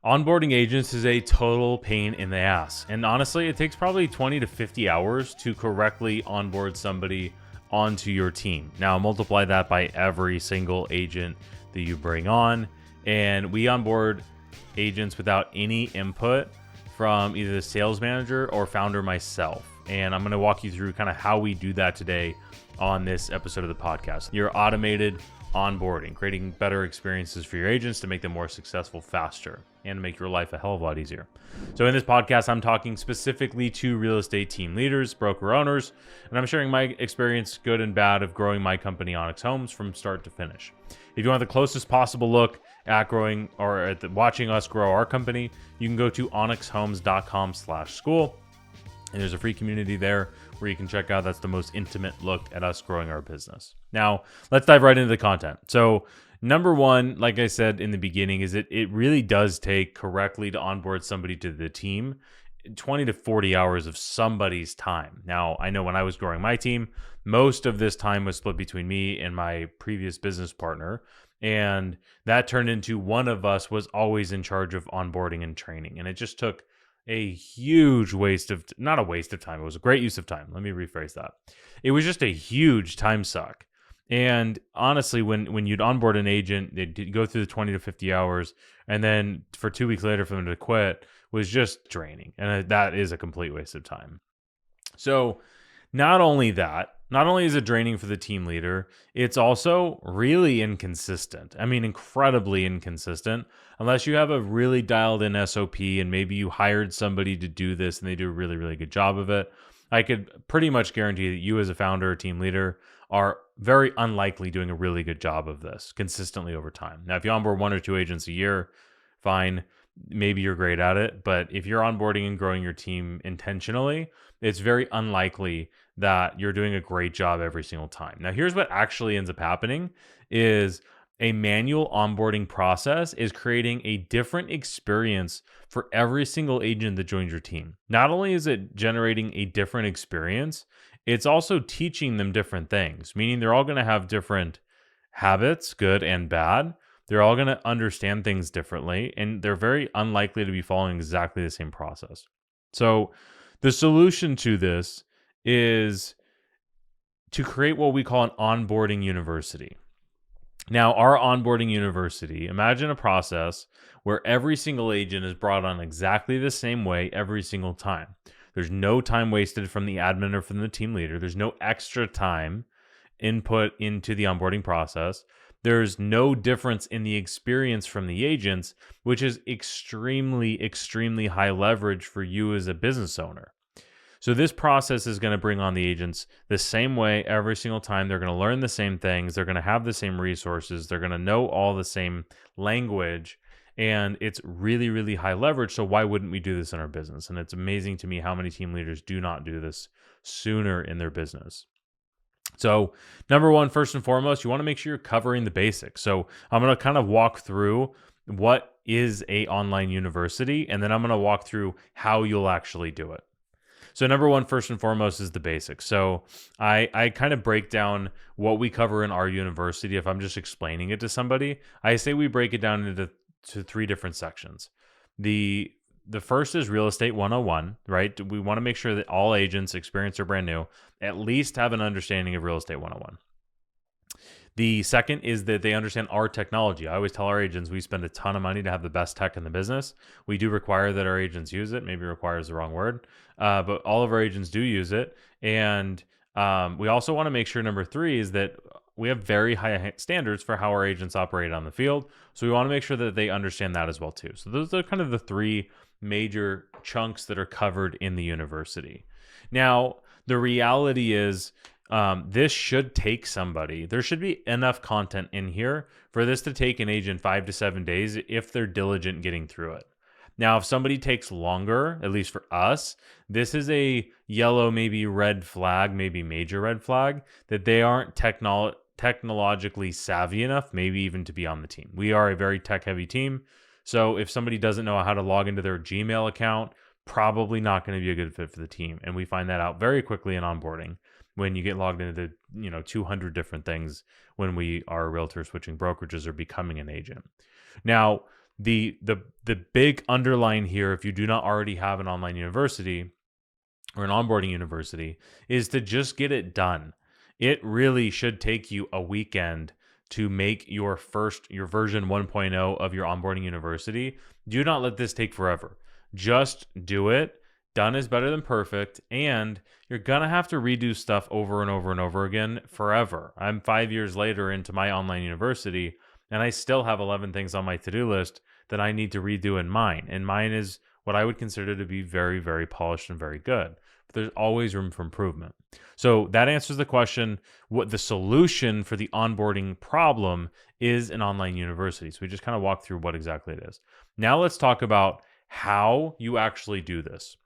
Onboarding agents is a total pain in the ass. And honestly, it takes probably 20 to 50 hours to correctly onboard somebody onto your team. Now, multiply that by every single agent that you bring on. And we onboard agents without any input from either the sales manager or founder myself. And I'm going to walk you through kind of how we do that today on this episode of the podcast. Your automated onboarding, creating better experiences for your agents to make them more successful faster and make your life a hell of a lot easier. So in this podcast, I'm talking specifically to real estate team leaders, broker owners, and I'm sharing my experience, good and bad, of growing my company, Onyx Homes, from start to finish. If you want the closest possible look at growing or at watching us grow our company, you can go to onyxhomes.com/school. And there's a free community there where you can check out. That's the most intimate look at us growing our business. Now, let's dive right into the content. So, number one, like I said in the beginning, is it really does take correctly to onboard somebody to the team 20 to 40 hours of somebody's time. Now, I know when I was growing my team, most of this time was split between me and my previous business partner. And that turned into one of us was always in charge of onboarding and training. And it just took a huge not a waste of time. It was a great use of time. Let me rephrase that. It was just a huge time suck. And honestly, when you'd onboard an agent, they'd go through the 20 to 50 hours, and then for 2 weeks later for them to quit was just draining. And that is a complete waste of time. So not only is it draining for the team leader, it's also really inconsistent. I mean, incredibly inconsistent, unless you have a really dialed in SOP and maybe you hired somebody to do this and they do a really, really good job of it. I could pretty much guarantee that you as a founder or team leader are very unlikely doing a really good job of this consistently over time. Now, if you onboard 1 or 2 agents a year, fine. Maybe you're great at it, but if you're onboarding and growing your team intentionally, it's very unlikely that you're doing a great job every single time. Now, here's what actually ends up happening is a manual onboarding process is creating a different experience for every single agent that joins your team. Not only is it generating a different experience, it's also teaching them different things, meaning they're all going to have different habits, good and bad. They're all going to understand things differently, and they're very unlikely to be following exactly the same process. So the solution to this is to create what we call an onboarding university. Now, our onboarding university, imagine a process where every single agent is brought on exactly the same way every single time. There's no time wasted from the admin or from the team leader. There's no extra time input into the onboarding process. There's no difference in the experience from the agents, which is extremely, extremely high leverage for you as a business owner. So this process is going to bring on the agents the same way every single time. They're going to learn the same things. They're going to have the same resources. They're going to know all the same language. And it's really, really high leverage. So why wouldn't we do this in our business? And it's amazing to me how many team leaders do not do this sooner in their business. So number one, first and foremost, you want to make sure you're covering the basics. So I'm going to kind of walk through what is a online university, and then I'm going to walk through how you'll actually do it. So number one, first and foremost, is the basics. So I kind of break down what we cover in our university. If I'm just explaining it to somebody, I say we break it down into 3 different sections. The first is real estate 101, right? We want to make sure that all agents, experienced or brand new, at least have an understanding of real estate 101. The second is that they understand our technology. I always tell our agents we spend a ton of money to have the best tech in the business. We do require that our agents use it. Maybe requires the wrong word, but all of our agents do use it. And we also want to make sure, number 3, is that we have very high standards for how our agents operate on the field. So we want to make sure that they understand that as well too. So those are kind of the 3 major chunks that are covered in the university. Now, the reality is this should take somebody. There should be enough content in here for this to take an agent 5 to 7 days if they're diligent getting through it. Now, if somebody takes longer, at least for us, this is a yellow, maybe red flag, maybe major red flag, that they aren't technologically savvy enough, maybe even to be on the team. We are a very tech-heavy team. So if somebody doesn't know how to log into their Gmail account, probably not going to be a good fit for the team. And we find that out very quickly in onboarding when you get logged into 200 different things when we are a realtor switching brokerages or becoming an agent. Now, the big underline here, if you do not already have an online university or an onboarding university, is to just get it done. It really should take you a weekend to make your version 1.0 of your onboarding university. Do not let this take forever. Just do it. Done is better than perfect, and you're gonna have to redo stuff over and over and over again forever. I'm 5 years later into my online university, and I still have 11 things on my to-do list that I need to redo in mine. And mine is what I would consider to be very, very polished and very good. But there's always room for improvement. So that answers the question. What the solution for the onboarding problem is an online university. So we just kind of walked through what exactly it is. Now let's talk about how you actually do this.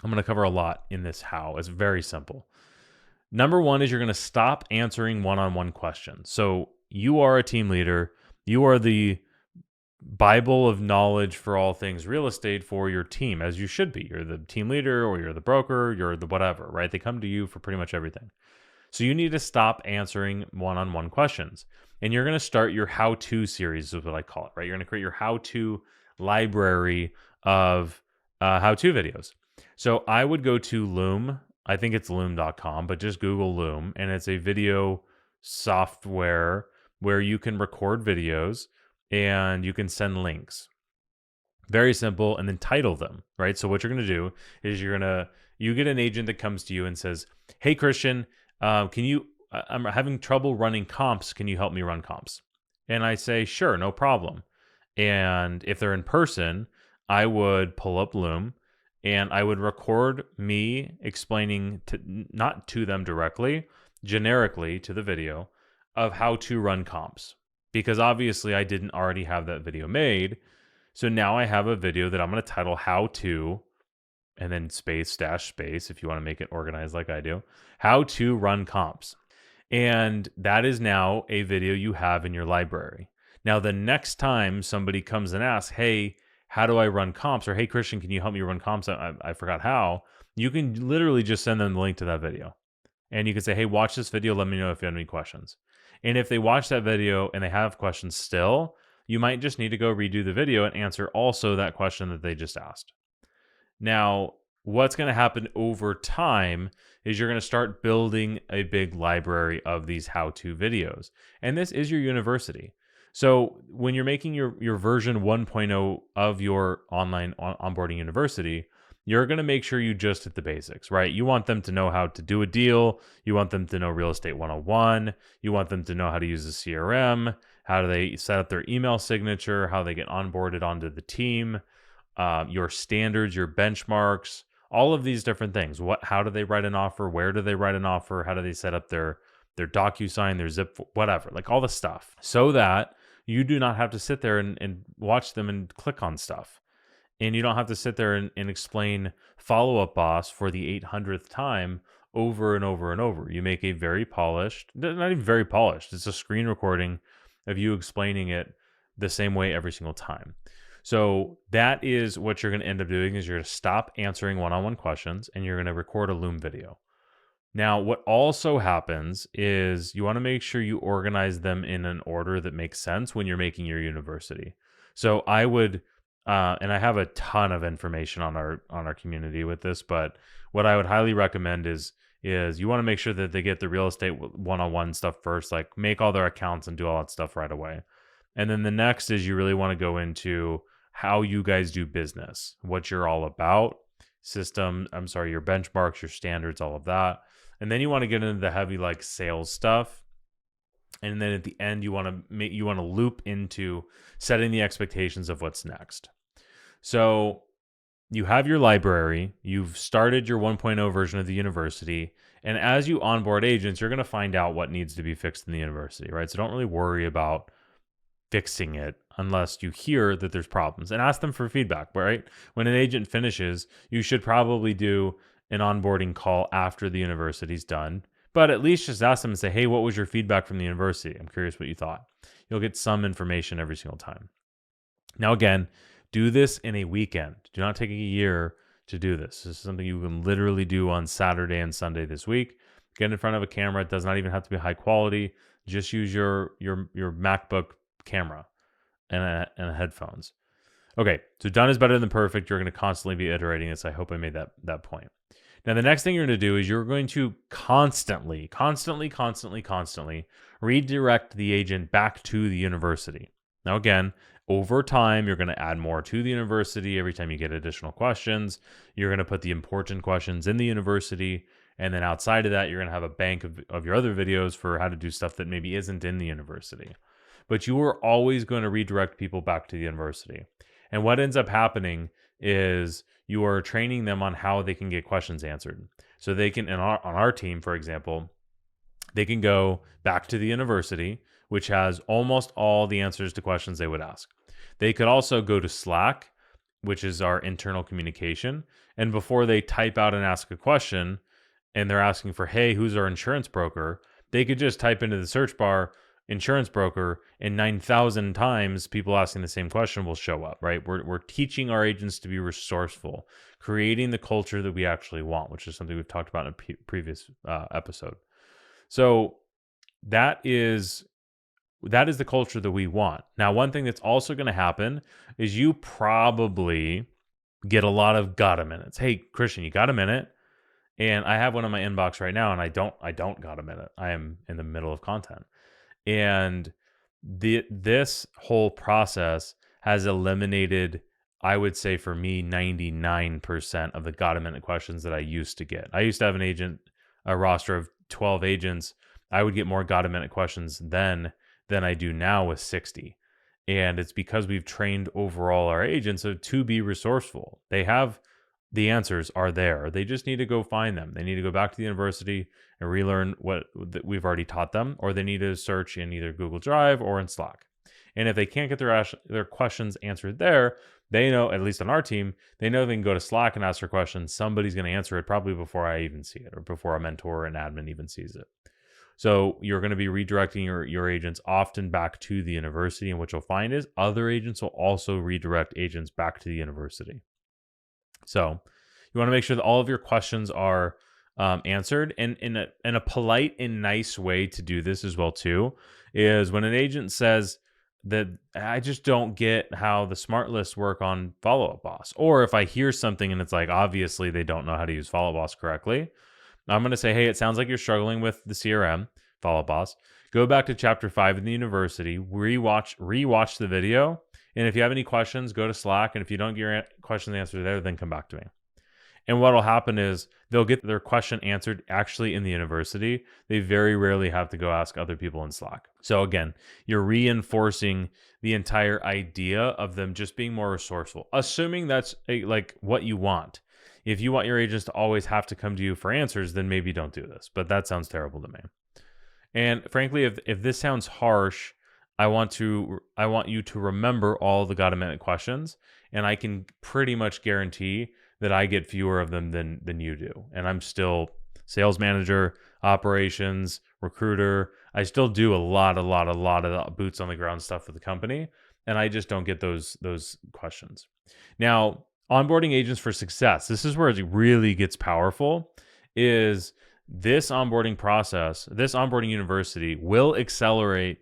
I'm going to cover a lot in this how. It's very simple. Number one is you're going to stop answering one-on-one questions. So you are a team leader. You are the Bible of knowledge for all things real estate for your team, as you should be. You're the team leader, or you're the broker, you're the whatever, right? They come to you for pretty much everything. So you need to stop answering one-on-one questions. And you're going to start your how-to series, is what I call it, right? You're going to create your how-to library of how-to videos. So I would go to Loom. I think it's loom.com, but just Google Loom, and it's a video software where you can record videos and you can send links. Very simple, and then title them, right? So what you're going to do is you get an agent that comes to you and says, "Hey Christian, I'm having trouble running comps. Can you help me run comps?" And I say, "Sure, no problem." And if they're in person, I would pull up Loom and I would record me explaining not to them directly, generically to the video of how to run comps. Because obviously I didn't already have that video made. So now I have a video that I'm going to title how to, and then space if you want to make it organized like I do, how to run comps. And that is now a video you have in your library. Now, the next time somebody comes and asks, "Hey, how do I run comps?" or "Hey, Christian, can you help me run comps? I forgot how." You can literally just send them the link to that video. And you can say, "Hey, watch this video. Let me know if you have any questions." And if they watch that video and they have questions still, you might just need to go redo the video and answer also that question that they just asked. Now, what's going to happen over time is you're going to start building a big library of these how-to videos. And this is your university. So when you're making your version 1.0 of your online onboarding university, you're going to make sure you just hit the basics, right? You want them to know how to do a deal. You want them to know real estate 101. You want them to know how to use the CRM, how do they set up their email signature, how they get onboarded onto the team, your standards, your benchmarks, all of these different things. How do they write an offer? Where do they write an offer? How do they set up their DocuSign, their Zip, whatever, like all the stuff, so that you do not have to sit there and watch them and click on stuff. And you don't have to sit there and explain follow-up boss for the 800th time over and over and over. You make a very polished, not even very polished, it's a screen recording of you explaining it the same way every single time. So that is what you're going to end up doing, is you're going to stop answering one-on-one questions and you're going to record a Loom video. Now, what also happens is you want to make sure you organize them in an order that makes sense when you're making your university. So I would, and I have a ton of information on our community with this, but what I would highly recommend is you want to make sure that they get the real estate one-on-one stuff first, like make all their accounts and do all that stuff right away. And then the next is you really want to go into how you guys do business, what you're all about, your benchmarks, your standards, all of that. And then you want to get into the heavy like sales stuff. And then at the end, you want to loop into setting the expectations of what's next. So you have your library, you've started your 1.0 version of the university, and as you onboard agents, you're going to find out what needs to be fixed in the university, right? So don't really worry about fixing it unless you hear that there's problems, and ask them for feedback, right? When an agent finishes, you should probably do an onboarding call after the university's done, but at least just ask them and say, "Hey, what was your feedback from the university? I'm curious what you thought." You'll get some information every single time. Now, again, do this in a weekend. Do not take a year to do this. This is something you can literally do on Saturday and Sunday this week. Get in front of a camera. It does not even have to be high quality. Just use your MacBook camera and headphones. Okay, so done is better than perfect. You're going to constantly be iterating this. I hope I made that point. Now, the next thing you're going to do is you're going to constantly redirect the agent back to the university. Now, again, over time, you're going to add more to the university. Every time you get additional questions, you're going to put the important questions in the university. And then outside of that, you're going to have a bank of your other videos for how to do stuff that maybe isn't in the university. But you are always going to redirect people back to the university. And what ends up happening is you are training them on how they can get questions answered. So they can, on our team, for example, they can go back to the university, which has almost all the answers to questions they would ask. They could also go to Slack, which is our internal communication. And before they type out and ask a question, and they're asking for, hey, who's our insurance broker? They could just type into the search bar, insurance broker, and 9,000 times people asking the same question will show up, right? We're teaching our agents to be resourceful, creating the culture that we actually want, which is something we've talked about in a previous episode. So that is the culture that we want. Now, one thing that's also going to happen is you probably get a lot of got a minutes. Hey, Christian, you got a minute? And I have one in my inbox right now, and I don't got a minute. I am in the middle of content. And this whole process has eliminated, I would say for me, 99% of the got a minute questions that I used to get. I used to have a roster of 12 agents. I would get more got a minute questions then than I do now with 60. And it's because we've trained overall our agents to be resourceful. The answers are there. They just need to go find them. They need to go back to the university and relearn what we've already taught them, or they need to search in either Google Drive or in Slack. And if they can't get their questions answered there, they know, at least on our team, they know they can go to Slack and ask their questions. Somebody's going to answer it probably before I even see it, or before a mentor or an admin even sees it. So you're going to be redirecting your agents often back to the university, and what you'll find is other agents will also redirect agents back to the university. So you want to make sure that all of your questions are answered, and in a polite and nice way to do this as well too is when an agent says that I just don't get how the smart lists work on Follow Up Boss, or if I hear something and it's like obviously they don't know how to use Follow Up Boss correctly, I'm going to say, hey, it sounds like you're struggling with the CRM Follow Up Boss. Go back to chapter 5 in the university, rewatch the video. And if you have any questions, go to Slack. And if you don't get your question answered there, then come back to me. And what will happen is they'll get their question answered actually in the university. They very rarely have to go ask other people in Slack. So again, you're reinforcing the entire idea of them just being more resourceful, assuming that's like what you want. If you want your agents to always have to come to you for answers, then maybe don't do this. But that sounds terrible to me. And frankly, if this sounds harsh, I want you to remember all the got a minute questions, and I can pretty much guarantee that I get fewer of them than you do. And I'm still sales manager, operations, recruiter. I still do a lot of boots on the ground stuff for the company, and I just don't get those questions. Now, onboarding agents for success. This is where it really gets powerful. Is this onboarding process, this onboarding university will accelerate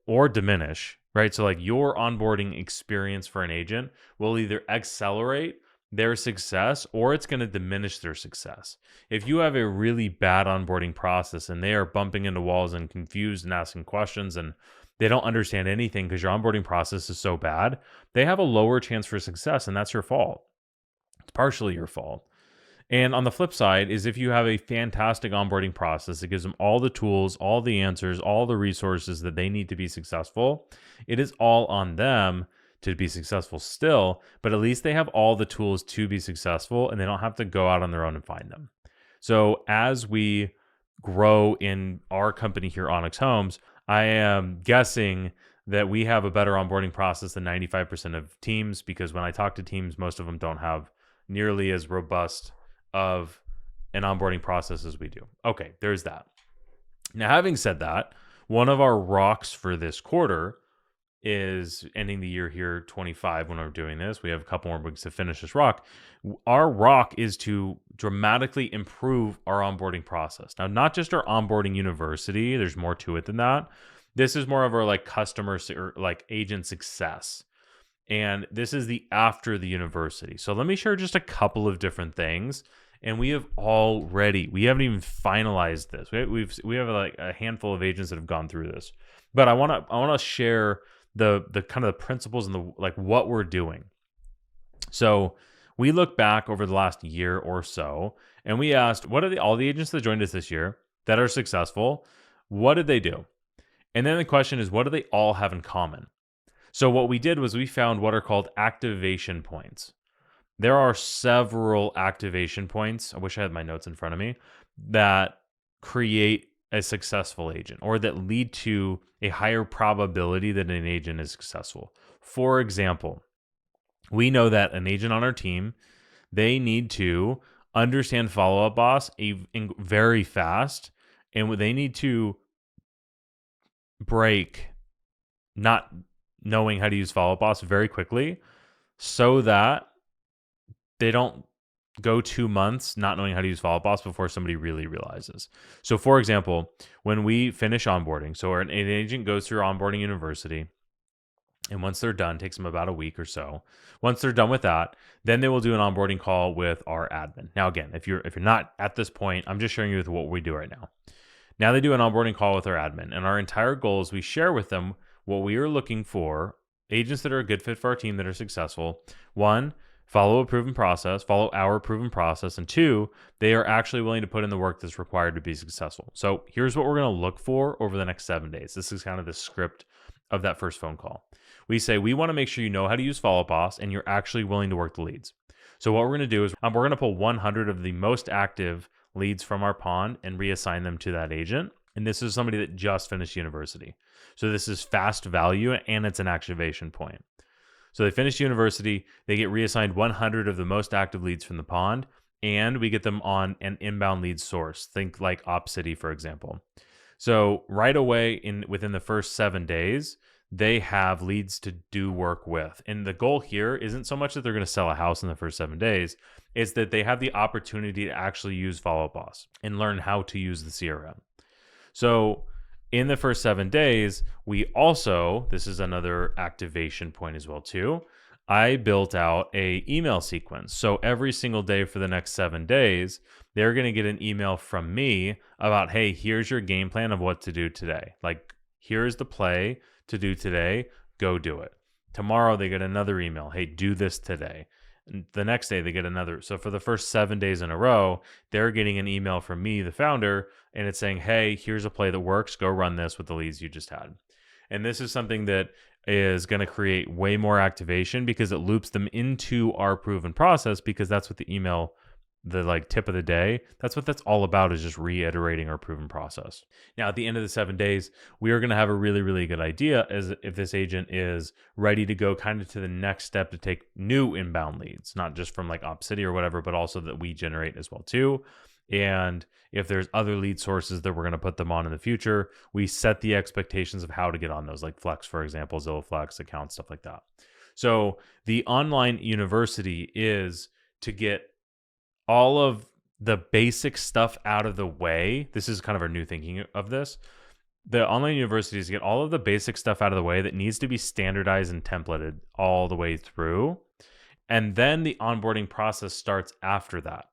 or diminish, right? So like your onboarding experience for an agent will either accelerate their success or it's going to diminish their success. If you have a really bad onboarding process and they are bumping into walls and confused and asking questions and they don't understand anything because your onboarding process is so bad, they have a lower chance for success, and that's your fault. It's partially your fault. And on the flip side is if you have a fantastic onboarding process that gives them all the tools, all the answers, all the resources that they need to be successful, it is all on them to be successful still, but at least they have all the tools to be successful and they don't have to go out on their own and find them. So as we grow in our company here, Onyx Homes, I am guessing that we have a better onboarding process than 95% of teams, because when I talk to teams, most of them don't have nearly as robust of an onboarding process as we do. Okay, there's that. Now, having said that, one of our rocks for this quarter is ending the year here, 25, when we're doing this. We have a couple more weeks to finish this rock. Our rock is to dramatically improve our onboarding process. Now, not just our onboarding university, there's more to it than that, This is more of our like or like agent success. And this is the after the university. So let me share just a couple of different things. And we haven't even finalized this. We have like a handful of agents that have gone through this. But I want to share the kind of the principles and the like what we're doing. So we look back over the last year or so, and we asked, what are all the agents that joined us this year that are successful? What did they do? And then the question is, what do they all have in common? So what we did was we found what are called activation points. There are several activation points. I wish I had my notes in front of me that create a successful agent or that lead to a higher probability that an agent is successful. For example, we know that an agent on our team, they need to understand follow-up boss very fast, and they need to break not knowing how to use follow-up boss very quickly so that they don't go 2 months not knowing how to use follow-up boss before somebody really realizes. So for example, when we finish onboarding, so an agent goes through onboarding university, and once they're done, takes them about a week or so. Once they're done with that, then they will do an onboarding call with our admin. Now, again, if you're not at this point, I'm just sharing you with what we do right now. Now they do an onboarding call with our admin, and our entire goal is we share with them what we are looking for, agents that are a good fit for our team that are successful. One, follow our proven process, and two, they are actually willing to put in the work that's required to be successful. So here's what we're going to look for over the next 7 days. This is kind of the script of that first phone call. We say, we want to make sure you know how to use follow-up boss and you're actually willing to work the leads. So what we're going to do is we're going to pull 100 of the most active leads from our pond and reassign them to that agent. And this is somebody that just finished university. So this is fast value and it's an activation point. So they finish university, they get reassigned 100 of the most active leads from the pond, and we get them on an inbound lead source. Think like OpCity, for example. So right away within the first 7 days, they have leads to do work with. And the goal here isn't so much that they're going to sell a house in the first 7 days. It's that they have the opportunity to actually use Follow-Up Boss and learn how to use the CRM. So in the first 7 days, this is another activation point as well too. I built out a email sequence. So every single day for the next 7 days, they're going to get an email from me about, hey, here's your game plan of what to do today. Like, here's the play to do today. Go do it. Tomorrow, they get another email. Hey, do this today. And the next day, they get another. So for the first 7 days in a row, they're getting an email from me, the founder, and it's saying, hey, here's a play that works. Go run this with the leads you just had. And this is something that is going to create way more activation because it loops them into our proven process, because that's what the email, the like tip of the day, that's what that's all about, is just reiterating our proven process. Now, at the end of the 7 days, we are going to have a really, really good idea as if this agent is ready to go kind of to the next step to take new inbound leads, not just from like OpCity or whatever, but also that we generate as well too. And if there's other lead sources that we're going to put them on in the future, we set the expectations of how to get on those, like Flex, for example, Zillow Flex accounts, stuff like that. So the online university is to get all of the basic stuff out of the way. This is kind of our new thinking of this. The online university is to get all of the basic stuff out of the way that needs to be standardized and templated all the way through. And then the onboarding process starts after that.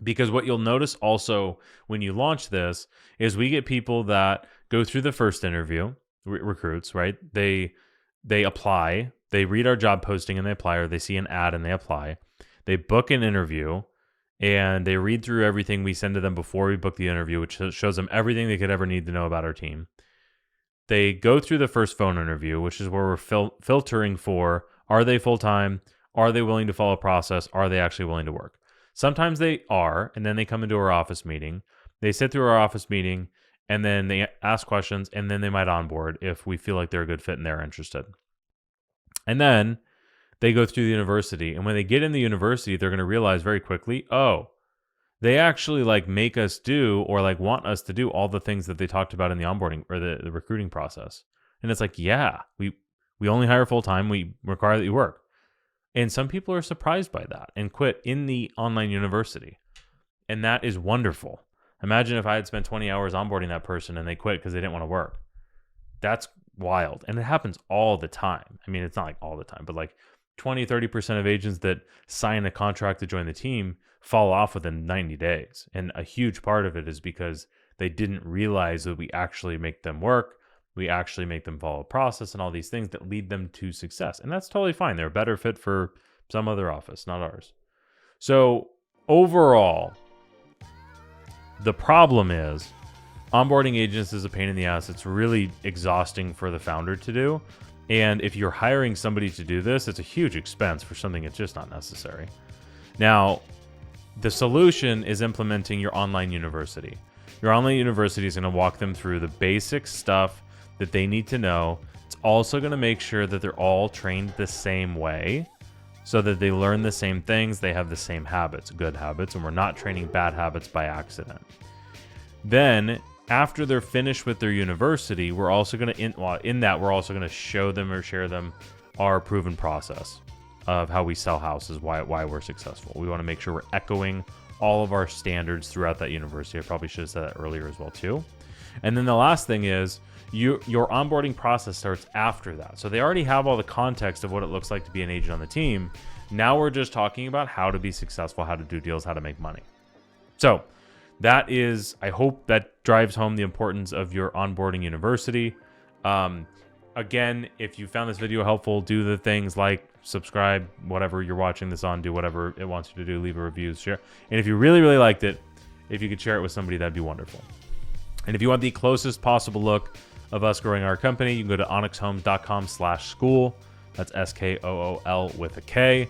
Because what you'll notice also when you launch this is we get people that go through the first interview, recruits, right? They apply, they read our job posting and they apply, or they see an ad and they apply. They book an interview and they read through everything we send to them before we book the interview, which shows them everything they could ever need to know about our team. They go through the first phone interview, which is where we're filtering for, are they full-time? Are they willing to follow process? Are they actually willing to work? Sometimes they are, and then they come into our office meeting. They sit through our office meeting, and then they ask questions, and then they might onboard if we feel like they're a good fit and they're interested. And then they go through the university, and when they get in the university, they're going to realize very quickly, oh, they actually like make us do or like want us to do all the things that they talked about in the onboarding or the recruiting process. And it's like, yeah, we only hire full-time. We require that you work. And some people are surprised by that and quit in the online university. And that is wonderful. Imagine if I had spent 20 hours onboarding that person and they quit because they didn't want to work. That's wild. And it happens all the time. I mean, it's not like all the time, but like 20-30% of agents that sign a contract to join the team fall off within 90 days. And a huge part of it is because they didn't realize that we actually make them work. We actually make them follow a process and all these things that lead them to success. And that's totally fine. They're a better fit for some other office, not ours. So overall, the problem is onboarding agents is a pain in the ass. It's really exhausting for the founder to do. And if you're hiring somebody to do this, it's a huge expense for something that's just not necessary. Now, the solution is implementing your online university. Your online university is going to walk them through the basic stuff that they need to know. It's also going to make sure that they're all trained the same way so that they learn the same things, they have the same habits, good habits, and we're not training bad habits by accident. Then, after they're finished with their university, we're also going to, we're also going to show them or share them our proven process of how we sell houses, why we're successful. We want to make sure we're echoing all of our standards throughout that university. I probably should have said that earlier as well too. And then the last thing is your onboarding process starts after that. So they already have all the context of what it looks like to be an agent on the team. Now we're just talking about how to be successful, how to do deals, how to make money. So that is, I hope that drives home the importance of your onboarding university. Again, if you found this video helpful, do the things like subscribe, whatever you're watching this on, do whatever it wants you to do, leave a review, share. And if you really, really liked it, if you could share it with somebody, that'd be wonderful. And if you want the closest possible look of us growing our company, you can go to onyxhomes.com/school. That's SKOOL with a K.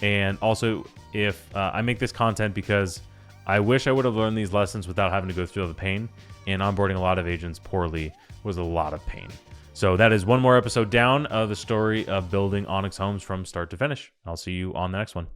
And also, if I make this content because I wish I would have learned these lessons without having to go through all the pain, and onboarding a lot of agents poorly was a lot of pain. So that is one more episode down of the story of building Onyx Homes from start to finish. I'll see you on the next one.